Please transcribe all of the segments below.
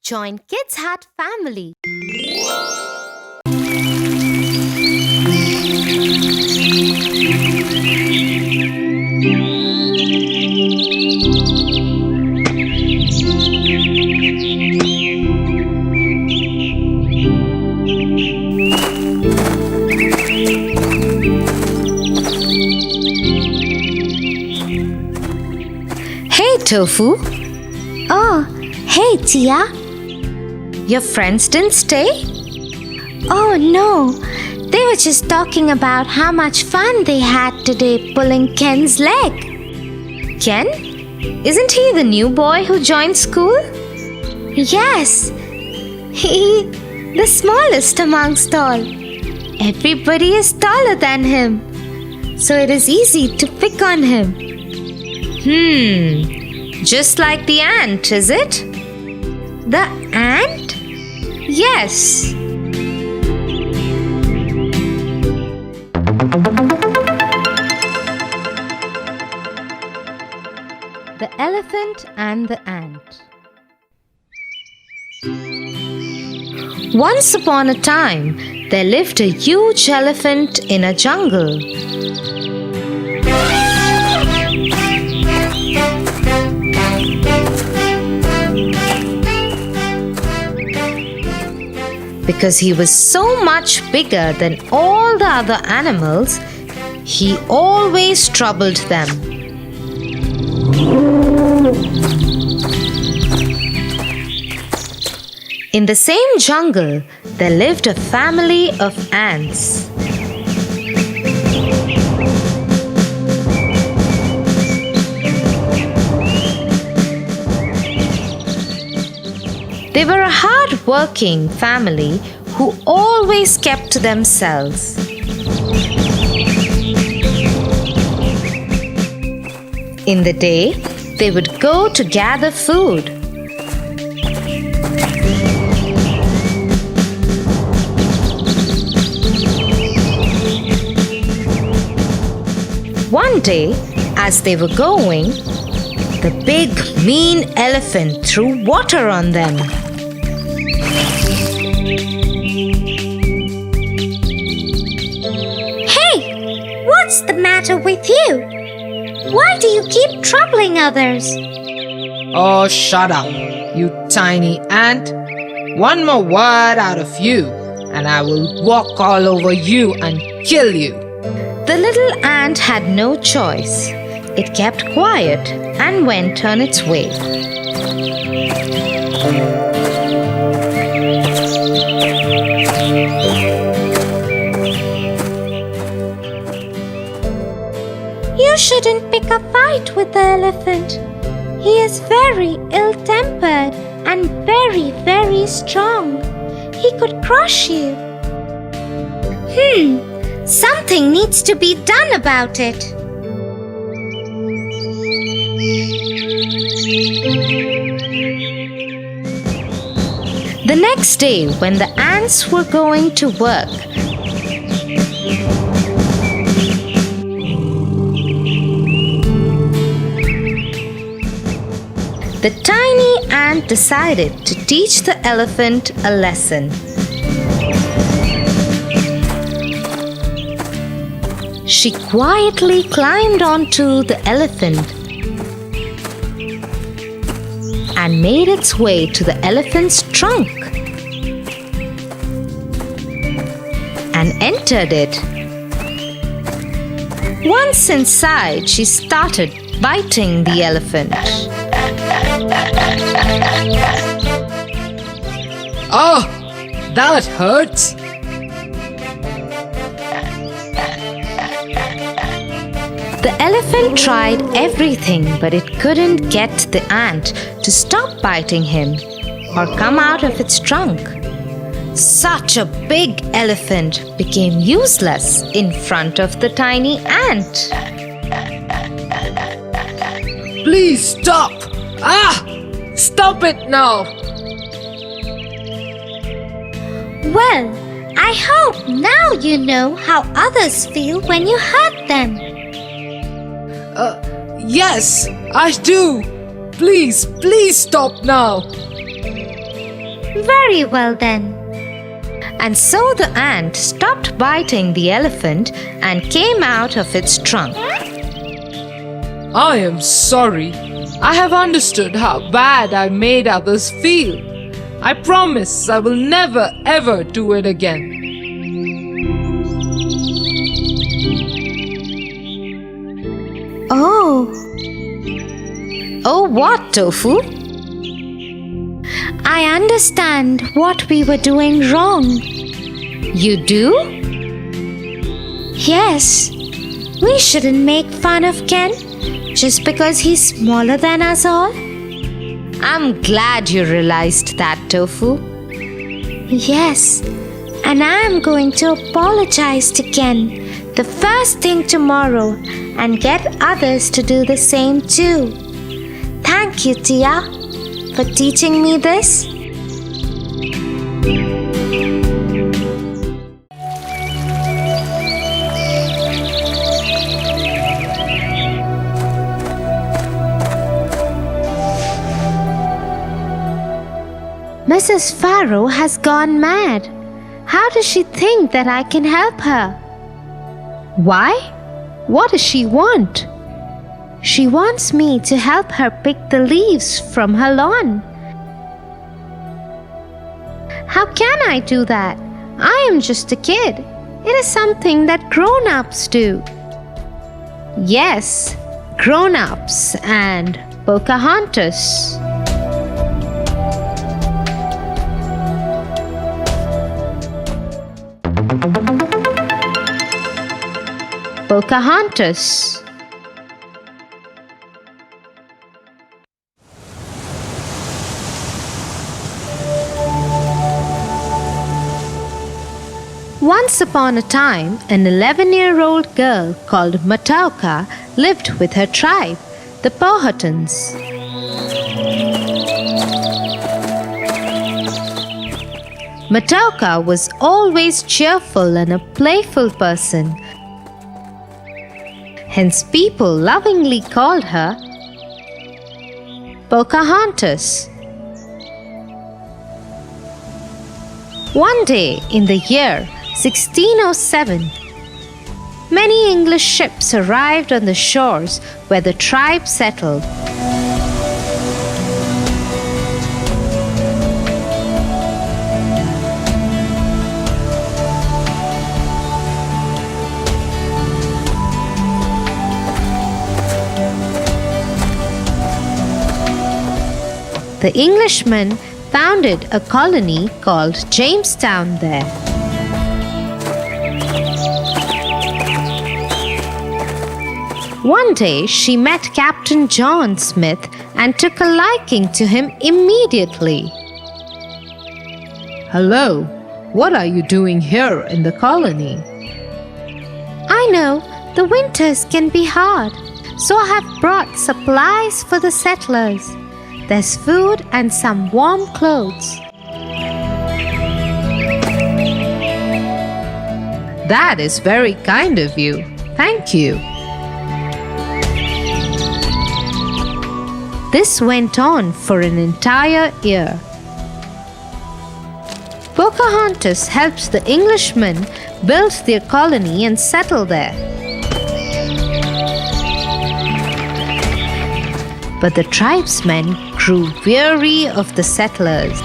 Join Kids Hut family. Hey, Tofu. Oh, hey, Tia. Your friends didn't stay? Oh, no. They were just talking about how much fun they had today pulling Ken's leg. Ken? Isn't he the new boy who joined school? Yes. The smallest amongst all. Everybody is taller than him, so it is easy to pick on him. Just like the ant, is it? The ant? Yes. The Elephant and the Ant. Once upon a time, there lived a huge elephant in a jungle. Because he was so much bigger than all the other animals, he always troubled them. In the same jungle, there lived a family of ants. They were a hard-working family who always kept to themselves. In the day, they would go to gather food. One day, as they were going, the big, mean elephant threw water on them. Hey, what's the matter with you? Why do you keep troubling others? Oh, shut up, you tiny ant. One more word out of you, and I will walk all over you and kill you. The little ant had no choice. It kept quiet and went on its way. You shouldn't pick a fight with the elephant. He is very ill-tempered and very, very strong. He could crush you. Something needs to be done about it. The next day, when the ants were going to work, the tiny ant decided to teach the elephant a lesson. She quietly climbed onto the elephant and made its way to the elephant's trunk and entered it. Once inside, she started biting the elephant. Oh, that hurts. The elephant tried everything, but it couldn't get the ant to stop biting him or come out of its trunk. Such a big elephant became useless in front of the tiny ant. Please stop. Stop it now. Well, I hope now you know how others feel when you hurt them. Yes, I do. Please stop now. Very well then. And so the ant stopped biting the elephant and came out of its trunk. I am sorry. I have understood how bad I made others feel. I promise I will never ever do it again. Oh, Oh, what, Tofu? I understand what we were doing wrong. You do? Yes, we shouldn't make fun of Ken just because he's smaller than us all. I'm glad you realized that, Tofu. Yes, and I'm going to apologize to Ken the first thing tomorrow and get others to do the same too. Thank you, Tia, for teaching me this. Mrs. Farrow has gone mad. How does she think that I can help her? Why? What does she want? She wants me to help her pick the leaves from her lawn. How can I do that? I am just a kid. It is something that grown-ups do. Yes, grown-ups and Pocahontas. Pocahontas. Once upon a time, an 11-year-old girl called Matauka lived with her tribe, the Powhatans. Matauka was always cheerful and a playful person. Hence, people lovingly called her Pocahontas. One day in the year 1607, many English ships arrived on the shores where the tribe settled. The Englishmen founded a colony called Jamestown there. One day she met Captain John Smith and took a liking to him immediately. Hello, what are you doing here in the colony? I know the winters can be hard, so I have brought supplies for the settlers. There's food and some warm clothes. That is very kind of you. Thank you. This went on for an entire year. Pocahontas helped the Englishmen build their colony and settle there. But the tribesmen grew weary of the settlers.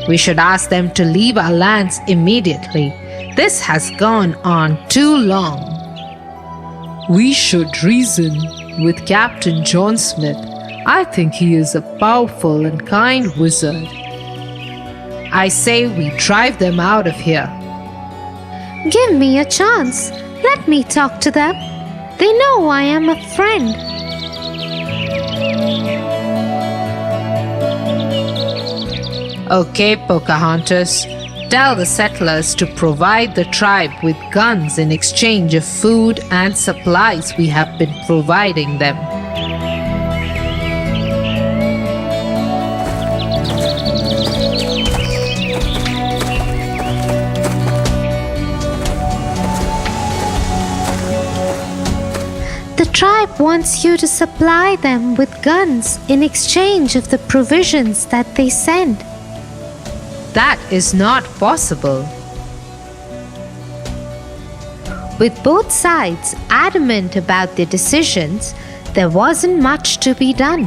We should ask them to leave our lands immediately. This has gone on too long. We should reason with Captain John Smith. I think he is a powerful and kind wizard. I say we drive them out of here. Give me a chance. Let me talk to them. They know I am a friend. Okay, Pocahontas. Tell the settlers to provide the tribe with guns in exchange of food and supplies we have been providing them. tribe wants you to supply them with guns in exchange of the provisions that they send. That is not possible. With both sides adamant about their decisions, there wasn't much to be done.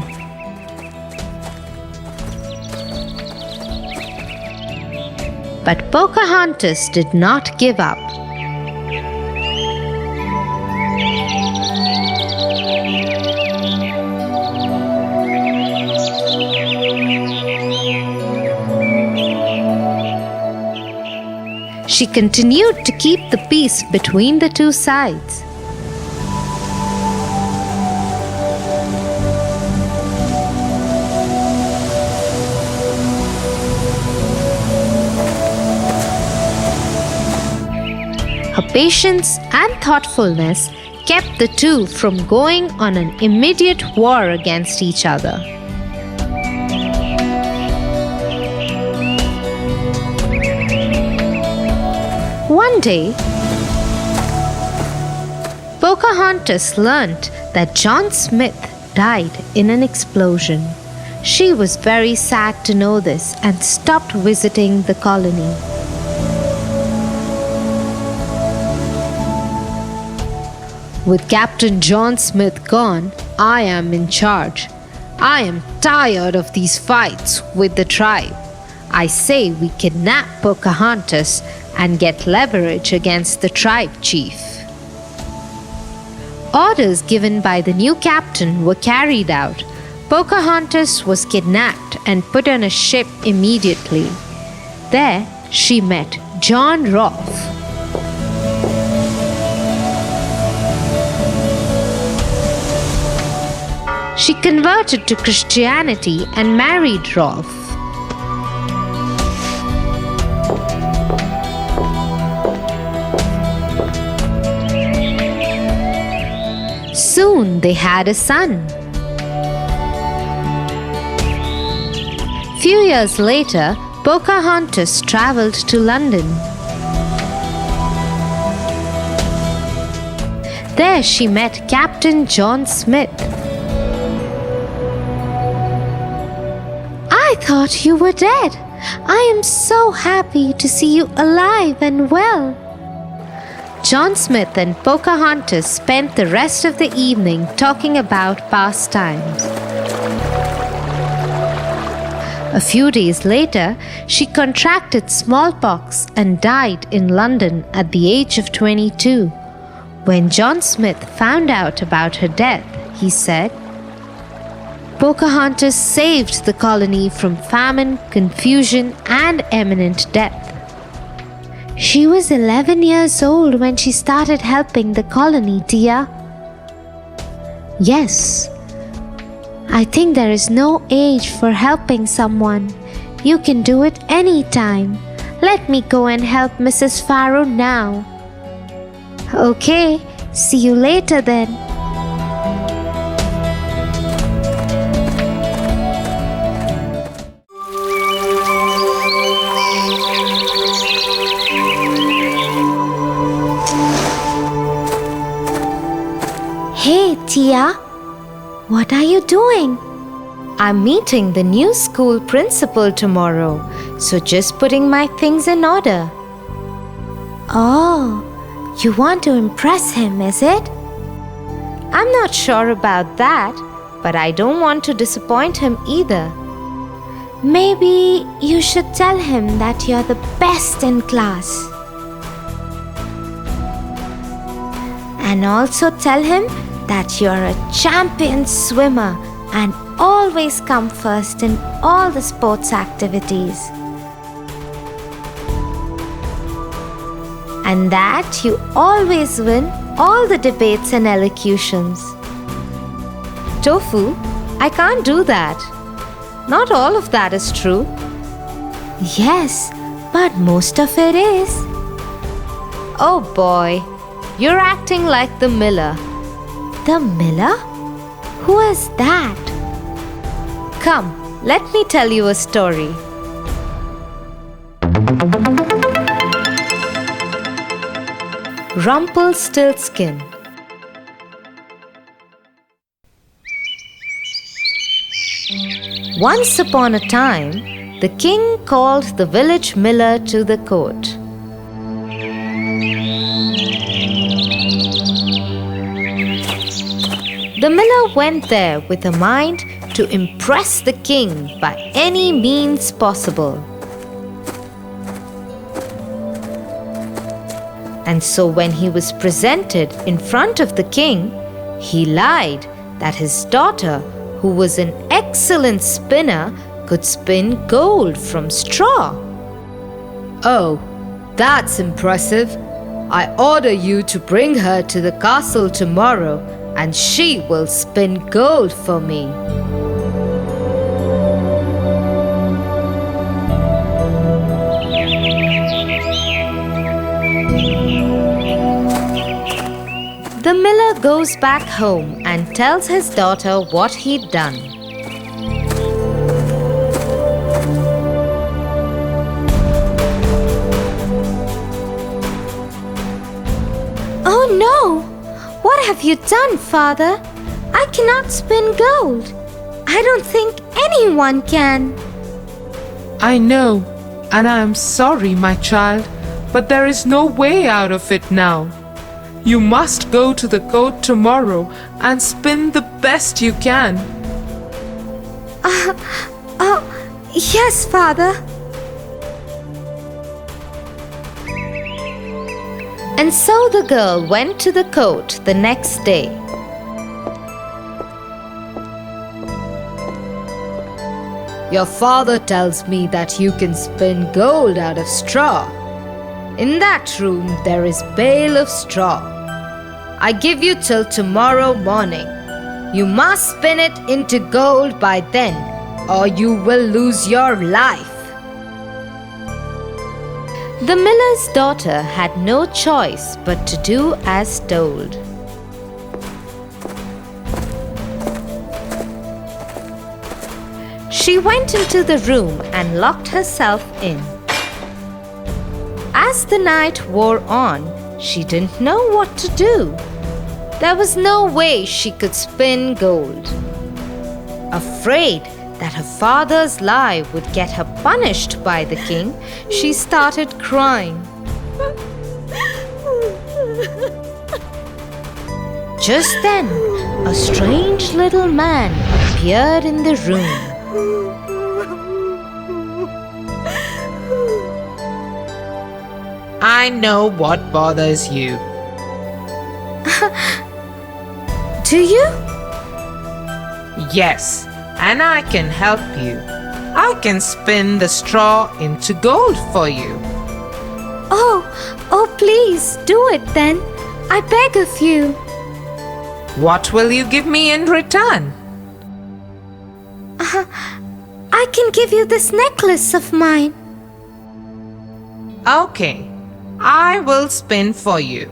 But Pocahontas did not give up. She continued to keep the peace between the two sides. Her patience and thoughtfulness kept the two from going on an immediate war against each other. One day, Pocahontas learnt that John Smith died in an explosion. She was very sad to know this and stopped visiting the colony. With Captain John Smith gone, I am in charge. I am tired of these fights with the tribe. I say we kidnap Pocahontas and get leverage against the tribe chief. Orders given by the new captain were carried out. Pocahontas was kidnapped and put on a ship immediately. There she met John Rolfe. She converted to Christianity and married Rolfe. Soon they had a son. Few years later, Pocahontas traveled to London. There she met Captain John Smith. I thought you were dead. I am so happy to see you alive and well. John Smith and Pocahontas spent the rest of the evening talking about past times. A few days later, she contracted smallpox and died in London at the age of 22. When John Smith found out about her death, he said, "Pocahontas saved the colony from famine, confusion, and imminent death." She was 11 years old when she started helping the colony, Tia. Yes. I think there is no age for helping someone. You can do it anytime. Let me go and help Mrs. Farrow now. Okay, see you later then. Hey, Tia. What are you doing? I'm meeting the new school principal tomorrow, so just putting my things in order. Oh, you want to impress him, is it? I'm not sure about that, but I don't want to disappoint him either. Maybe you should tell him that you're the best in class. And also tell him that you're a champion swimmer and always come first in all the sports activities. And that you always win all the debates and elocutions. Tofu, I can't do that. Not all of that is true. Yes, but most of it is. Oh boy, you're acting like the miller. The miller? Who is that? Come, let me tell you a story. Rumpelstiltskin. Once upon a time, the king called the village miller to the court. The miller went there with a mind to impress the king by any means possible. And so when he was presented in front of the king, he lied that his daughter, who was an excellent spinner, could spin gold from straw. Oh, that's impressive. I order you to bring her to the castle tomorrow, and she will spin gold for me. The miller goes back home and tells his daughter what he'd done. Oh no! What have you done, father? I cannot spin gold. I don't think anyone can. I know, and I am sorry, my child, but there is no way out of it now. You must go to the court tomorrow and spin the best you can. Yes, father. And so the girl went to the court the next day. Your father tells me that you can spin gold out of straw. In that room there is bale of straw. I give you till tomorrow morning. You must spin it into gold by then, or you will lose your life. The miller's daughter had no choice but to do as told. She went into the room and locked herself in. As the night wore on, she didn't know what to do. There was no way she could spin gold. Afraid that her father's lie would get her punished by the king, she started crying. Just then, a strange little man appeared in the room. I know what bothers you. Do you? Yes, and I can help you. I can spin the straw into gold for you. Oh, please, do it then. I beg of you. What will you give me in return? I can give you this necklace of mine. Okay, I will spin for you.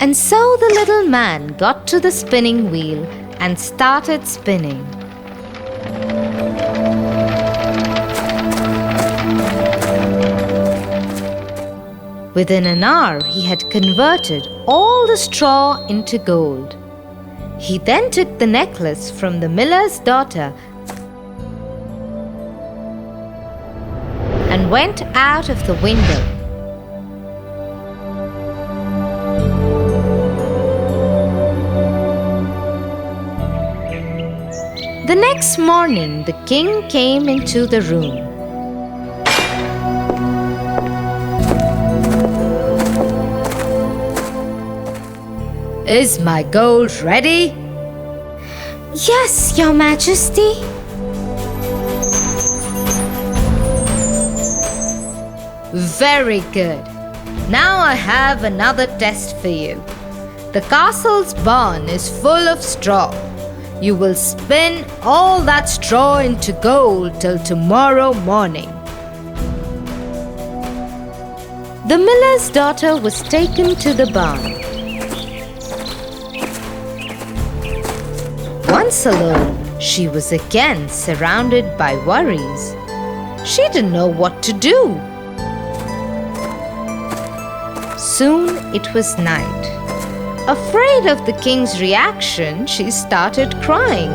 And so the little man got to the spinning wheel and started spinning. Within an hour, he had converted all the straw into gold. He then took the necklace from the miller's daughter and went out of the window. The next morning, the king came into the room. Is my gold ready? Yes, Your Majesty. Very good. Now I have another test for you. The castle's barn is full of straw. You will spin all that straw into gold till tomorrow morning. The miller's daughter was taken to the barn. Once alone, she was again surrounded by worries. She didn't know what to do. Soon it was night. Afraid of the king's reaction, she started crying.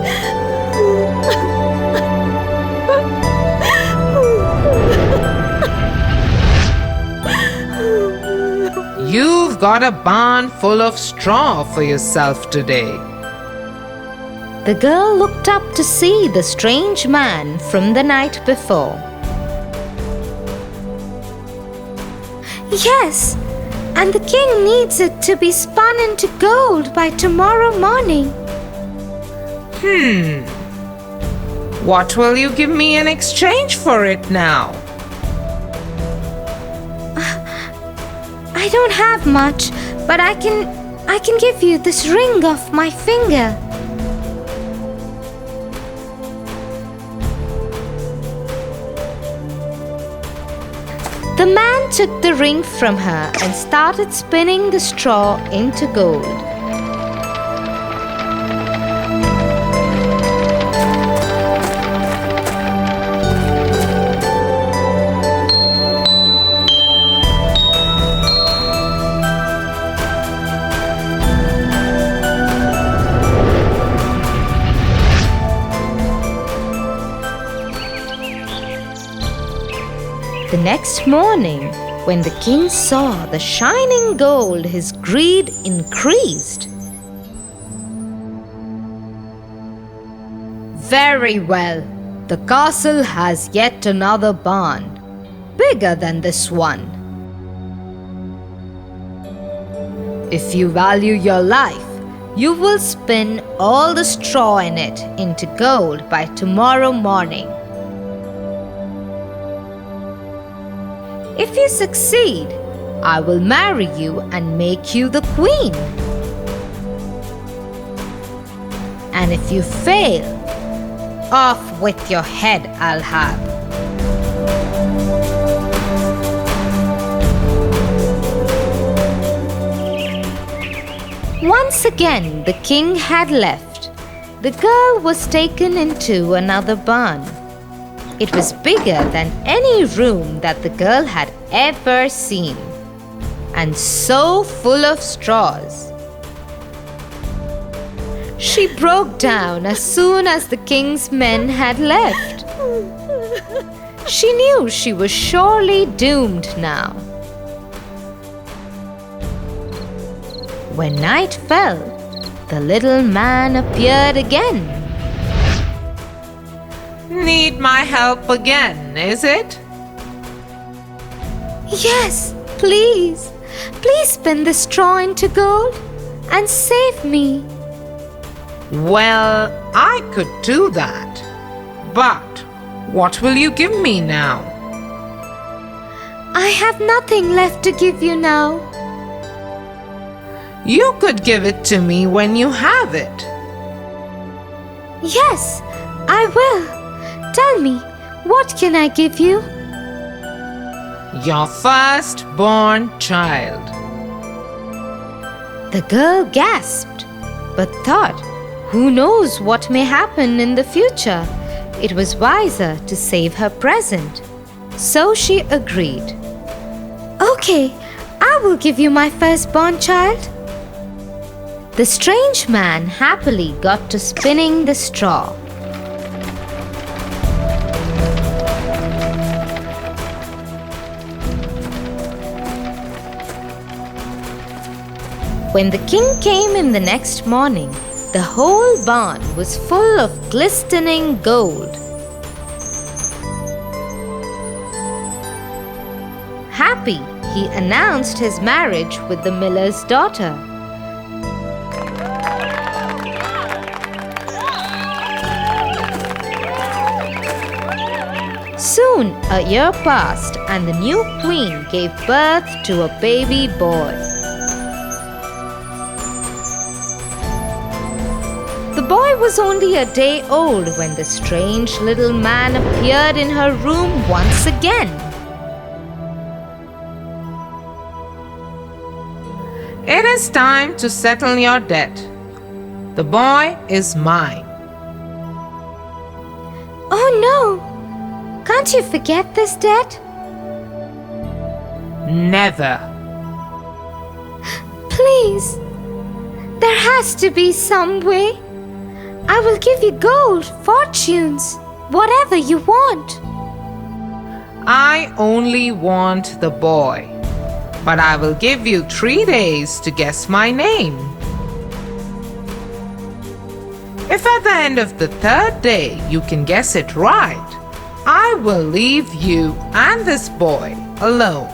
You've got a barn full of straw for yourself today. The girl looked up to see the strange man from the night before. Yes, and the king needs it to be spun into gold by tomorrow morning. What will you give me in exchange for it now? I don't have much, but I can give you this ring off my finger. The man took the ring from her and started spinning the straw into gold. The next morning, when the king saw the shining gold, his greed increased. Very well, the castle has yet another barn, bigger than this one. If you value your life, you will spin all the straw in it into gold by tomorrow morning. If you succeed, I will marry you and make you the queen. And if you fail, off with your head I'll have. Once again, the king had left. The girl was taken into another barn. It was bigger than any room that the girl had ever seen, and so full of straws. She broke down as soon as the king's men had left. She knew she was surely doomed now. When night fell, the little man appeared again. Need my help again, is it? Yes, please. Please spin the straw into gold and save me. Well, I could do that. But what will you give me now? I have nothing left to give you now. You could give it to me when you have it. Yes, I will. Tell me, what can I give you? Your firstborn child. The girl gasped, but thought, who knows what may happen in the future? It was wiser to save her present. So she agreed. Okay, I will give you my firstborn child. The strange man happily got to spinning the straw. When the king came in the next morning, the whole barn was full of glistening gold. Happy, he announced his marriage with the miller's daughter. Soon a year passed and the new queen gave birth to a baby boy. The boy was only a day old when the strange little man appeared in her room once again. It is time to settle your debt. The boy is mine. Oh no! Can't you forget this debt? Never. Please, There has to be some way. I will give you gold, fortunes, whatever you want. I only want the boy, but I will give you 3 days to guess my name. If at the end of the 3rd day you can guess it right, I will leave you and this boy alone.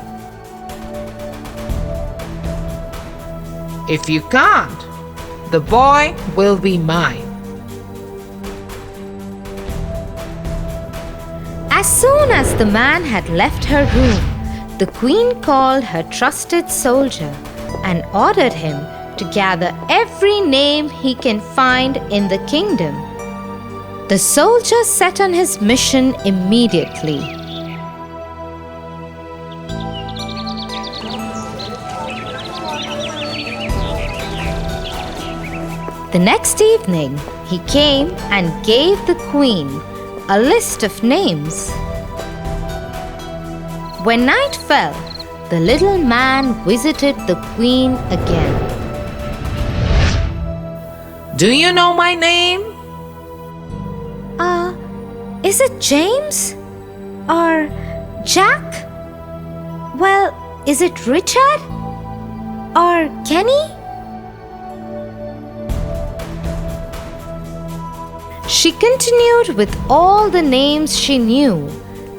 If you can't, the boy will be mine. As soon as the man had left her room, the queen called her trusted soldier and ordered him to gather every name he can find in the kingdom. The soldier set on his mission immediately. The next evening, he came and gave the queen a list of names. When night fell, the little man visited the queen again. Do you know my name? Is it James? Or Jack? Well, is it Richard? Or Kenny? She continued with all the names she knew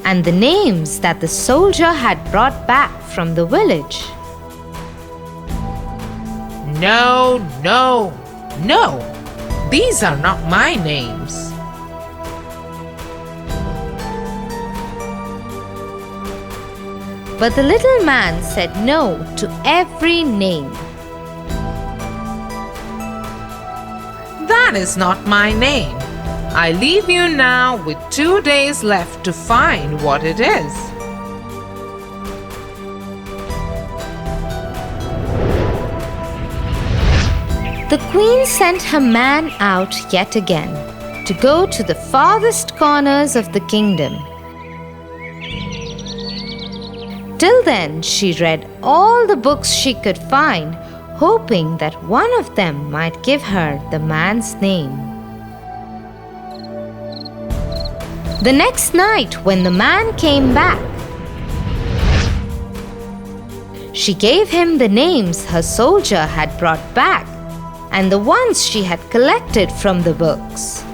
and the names that the soldier had brought back from the village. No, no, no. These are not my names. But the little man said no to every name. That is not my name. I leave you now with 2 days left to find what it is. The queen sent her man out yet again to go to the farthest corners of the kingdom. Till then, she read all the books she could find, hoping that one of them might give her the man's name. The next night, when the man came back, she gave him the names her soldier had brought back and the ones she had collected from the books.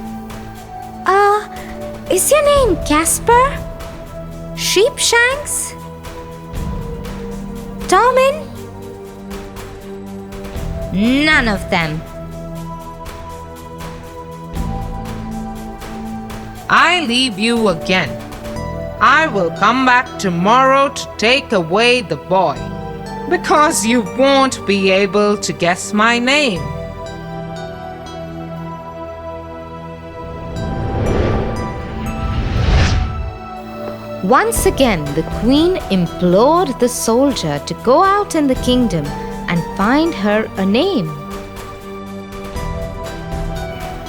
Is your name Casper? Sheepshanks? Tommen? None of them. I leave you again. I will come back tomorrow to take away the boy, because you won't be able to guess my name. Once again, the queen implored the soldier to go out in the kingdom and find her a name.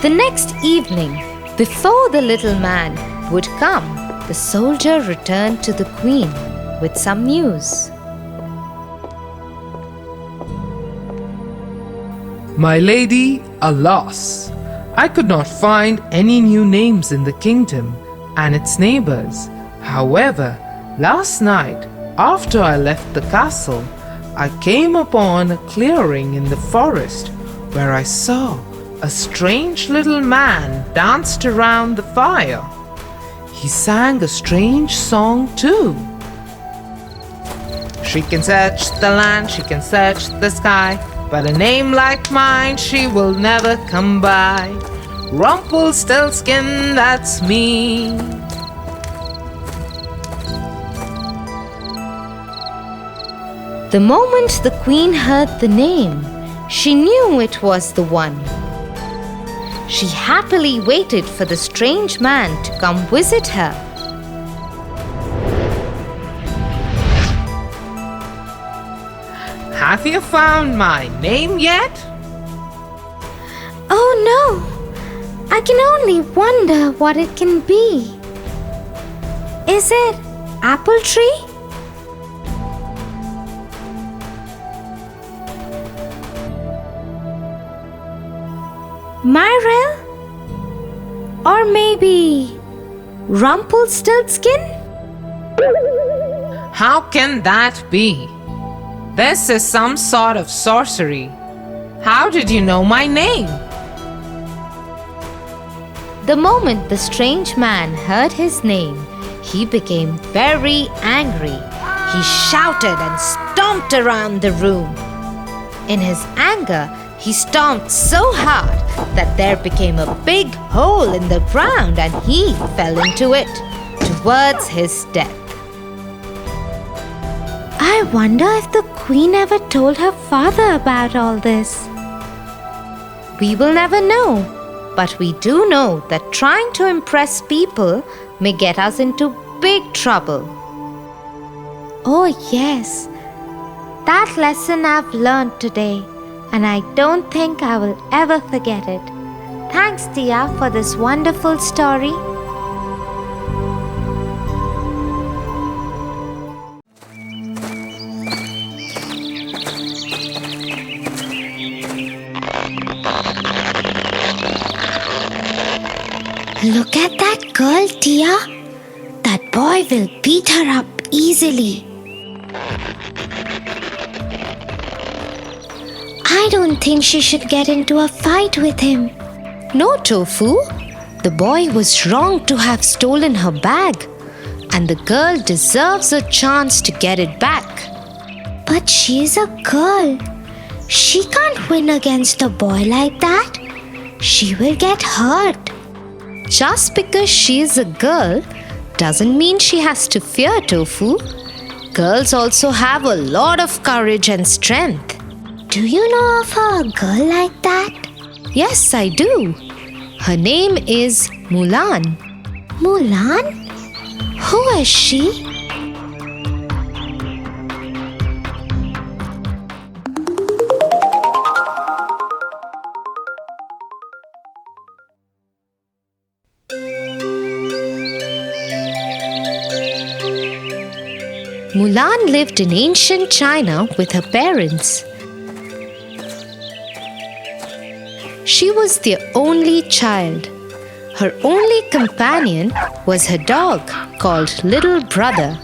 The next evening, before the little man would come, the soldier returned to the queen with some news. My lady, alas, I could not find any new names in the kingdom and its neighbors. However, last night, after I left the castle, I came upon a clearing in the forest where I saw a strange little man danced around the fire. He sang a strange song too. She can search the land, she can search the sky, but a name like mine she will never come by. Rumpelstiltskin, that's me. The moment the queen heard the name, she knew it was the one. She happily waited for the strange man to come visit her. Have you found my name yet? Oh no! I can only wonder what it can be. Is it apple tree? Myrel? Or maybe Rumpelstiltskin? How can that be? This is some sort of sorcery. How did you know my name? The moment the strange man heard his name, he became very angry. He shouted and stomped around the room. In his anger, he stomped so hard that there became a big hole in the ground and he fell into it, towards his death. I wonder if the queen ever told her father about all this. We will never know, but we do know that trying to impress people may get us into big trouble. Oh, yes. That lesson I've learned today, and I don't think I will ever forget it. Thanks, Tia, for this wonderful story. Look at that girl, Tia. That boy will beat her up easily. I don't think she should get into a fight with him. No, Tofu. The boy was wrong to have stolen her bag, and the girl deserves a chance to get it back. But she's a girl. She can't win against a boy like that. She will get hurt. Just because she is a girl doesn't mean she has to fear, Tofu. Girls also have a lot of courage and strength. Do you know of a girl like that? Yes, I do. Her name is Mulan. Mulan? Who is she? Mulan lived in ancient China with her parents. She was their only child. Her only companion was her dog called Little Brother.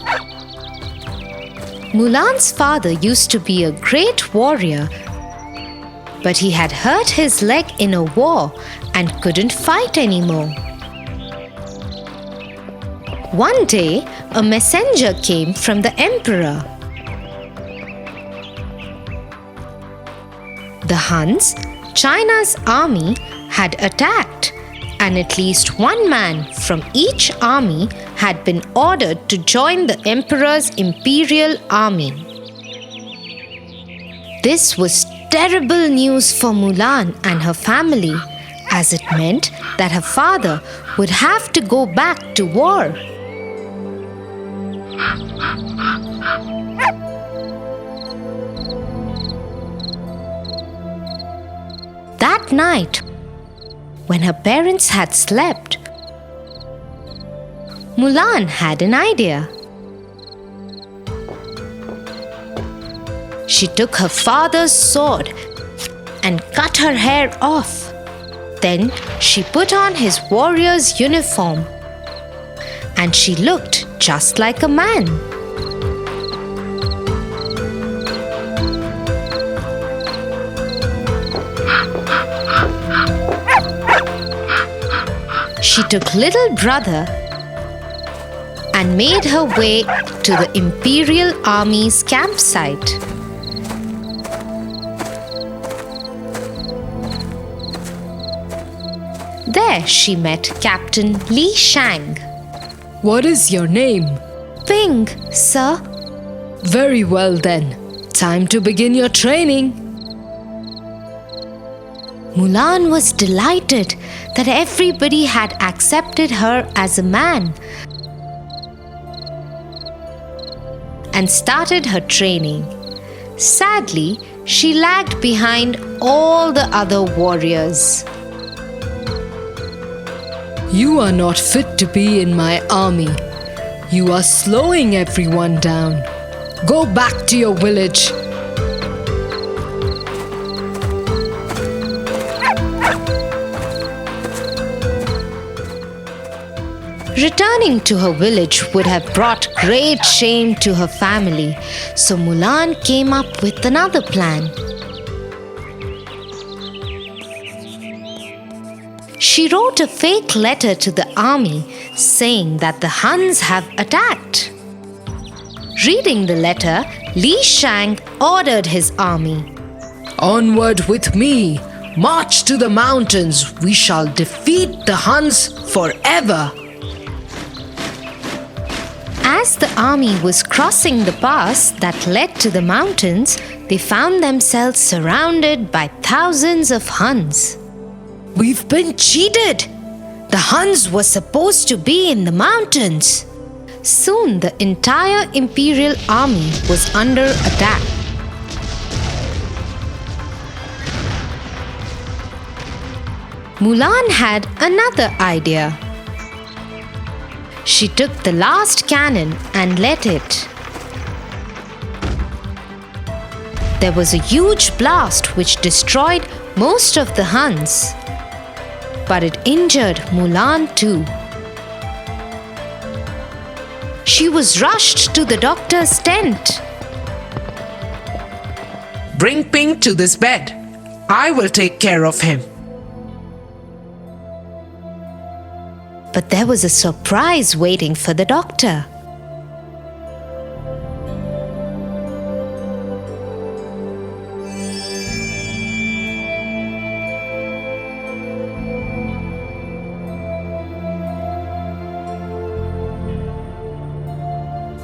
Mulan's father used to be a great warrior, but he had hurt his leg in a war and couldn't fight anymore. One day, a messenger came from the emperor. The Huns, China's army, had attacked, and at least one man from each army had been ordered to join the emperor's imperial army. This was terrible news for Mulan and her family, as it meant that her father would have to go back to war. That night, when her parents had slept, Mulan had an idea. She took her father's sword and cut her hair off. Then she put on his warrior's uniform, and she looked just like a man. She took Little Brother and made her way to the Imperial Army's campsite. There she met Captain Li Shang. What is your name? Ping, sir. Very well then. Time to begin your training. Mulan was delighted that everybody had accepted her as a man and started her training. Sadly, she lagged behind all the other warriors. You are not fit to be in my army. You are slowing everyone down. Go back to your village. Returning to her village would have brought great shame to her family, so Mulan came up with another plan. She wrote a fake letter to the army saying that the Huns have attacked. Reading the letter, Li Shang ordered his army. Onward with me! March to the mountains! We shall defeat the Huns forever! As the army was crossing the pass that led to the mountains, they found themselves surrounded by thousands of Huns. We've been cheated! The Huns were supposed to be in the mountains! Soon the entire imperial army was under attack. Mulan had another idea. She took the last cannon and lit it. There was a huge blast which destroyed most of the Huns. But it injured Mulan too. She was rushed to the doctor's tent. Bring Ping to this bed. I will take care of him. But there was a surprise waiting for the doctor.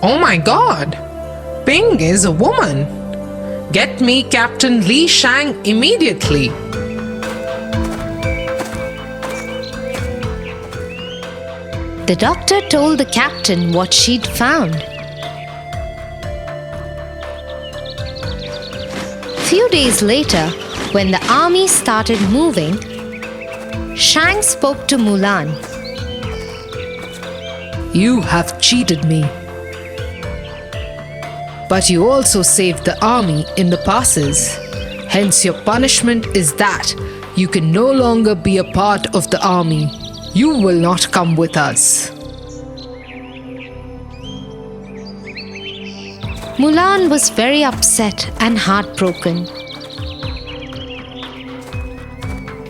Oh my god! Ping is a woman! Get me Captain Li Shang immediately! The doctor told the captain what she'd found. Few days later, when the army started moving, Shang spoke to Mulan. You have cheated me. But you also saved the army in the passes. Hence your punishment is that you can no longer be a part of the army. You will not come with us. Mulan was very upset and heartbroken.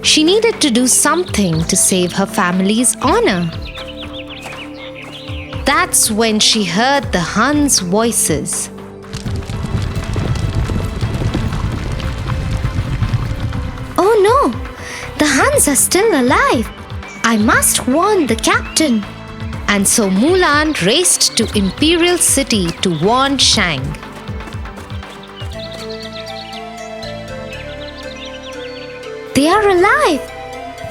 She needed to do something to save her family's honor. That's when she heard the Huns' voices. Oh no! The Huns are still alive! I must warn the captain. And so Mulan raced to Imperial City to warn Shang. They are alive!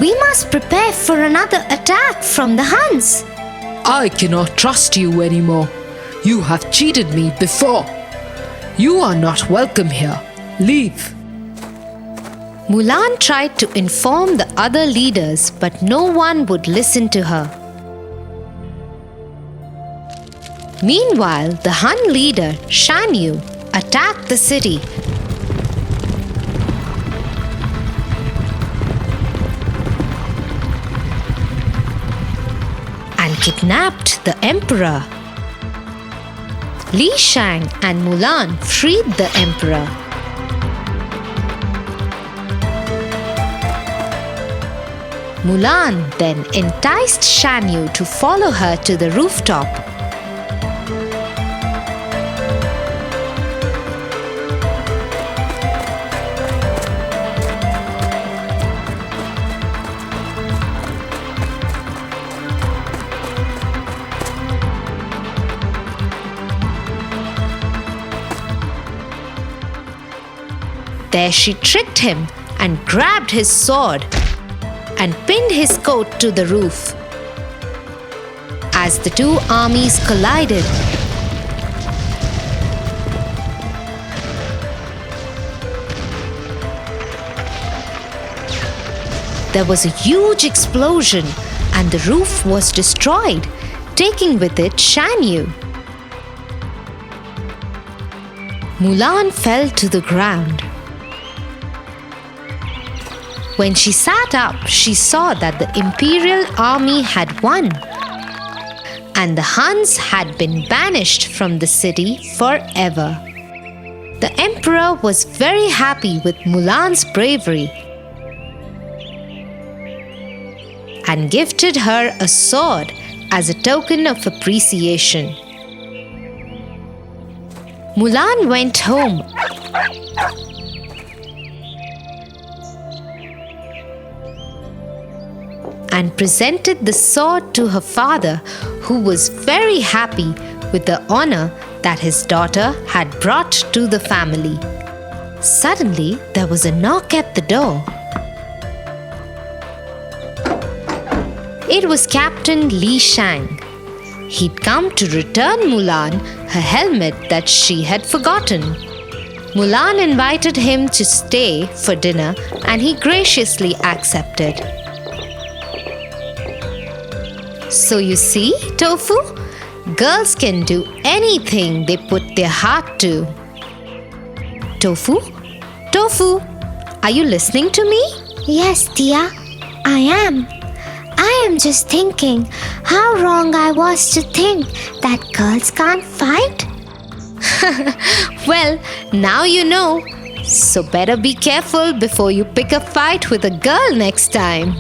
We must prepare for another attack from the Huns. I cannot trust you anymore. You have cheated me before. You are not welcome here. Leave. Mulan tried to inform the other leaders, but no one would listen to her. Meanwhile, the Hun leader, Shan Yu, attacked the city. And kidnapped the emperor. Li Shang and Mulan freed the emperor. Mulan then enticed Shan Yu to follow her to the rooftop. There she tricked him and grabbed his sword and pinned his coat to the roof. As the two armies collided, there was a huge explosion and the roof was destroyed, taking with it Shan Yu. Mulan fell to the ground. When she sat up, she saw that the Imperial army had won. and the Huns had been banished from the city forever. The emperor was very happy with Mulan's bravery and gifted her a sword as a token of appreciation. Mulan went home and presented the sword to her father, who was very happy with the honor that his daughter had brought to the family. Suddenly, there was a knock at the door. It was Captain Li Shang. He'd come to return Mulan her helmet that she had forgotten. Mulan invited him to stay for dinner, and he graciously accepted. So you see, Tofu, girls can do anything they put their heart to. Tofu? Tofu, are you listening to me? Yes, Tia, I am. I am just thinking how wrong I was to think that girls can't fight. Well, now you know. So better be careful before you pick a fight with a girl next time.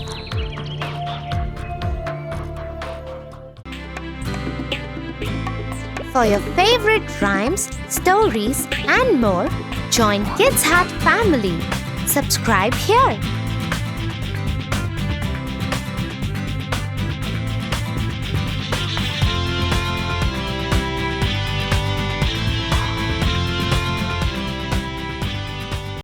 For your favorite rhymes, stories, and more, join Kids Hut family. Subscribe here.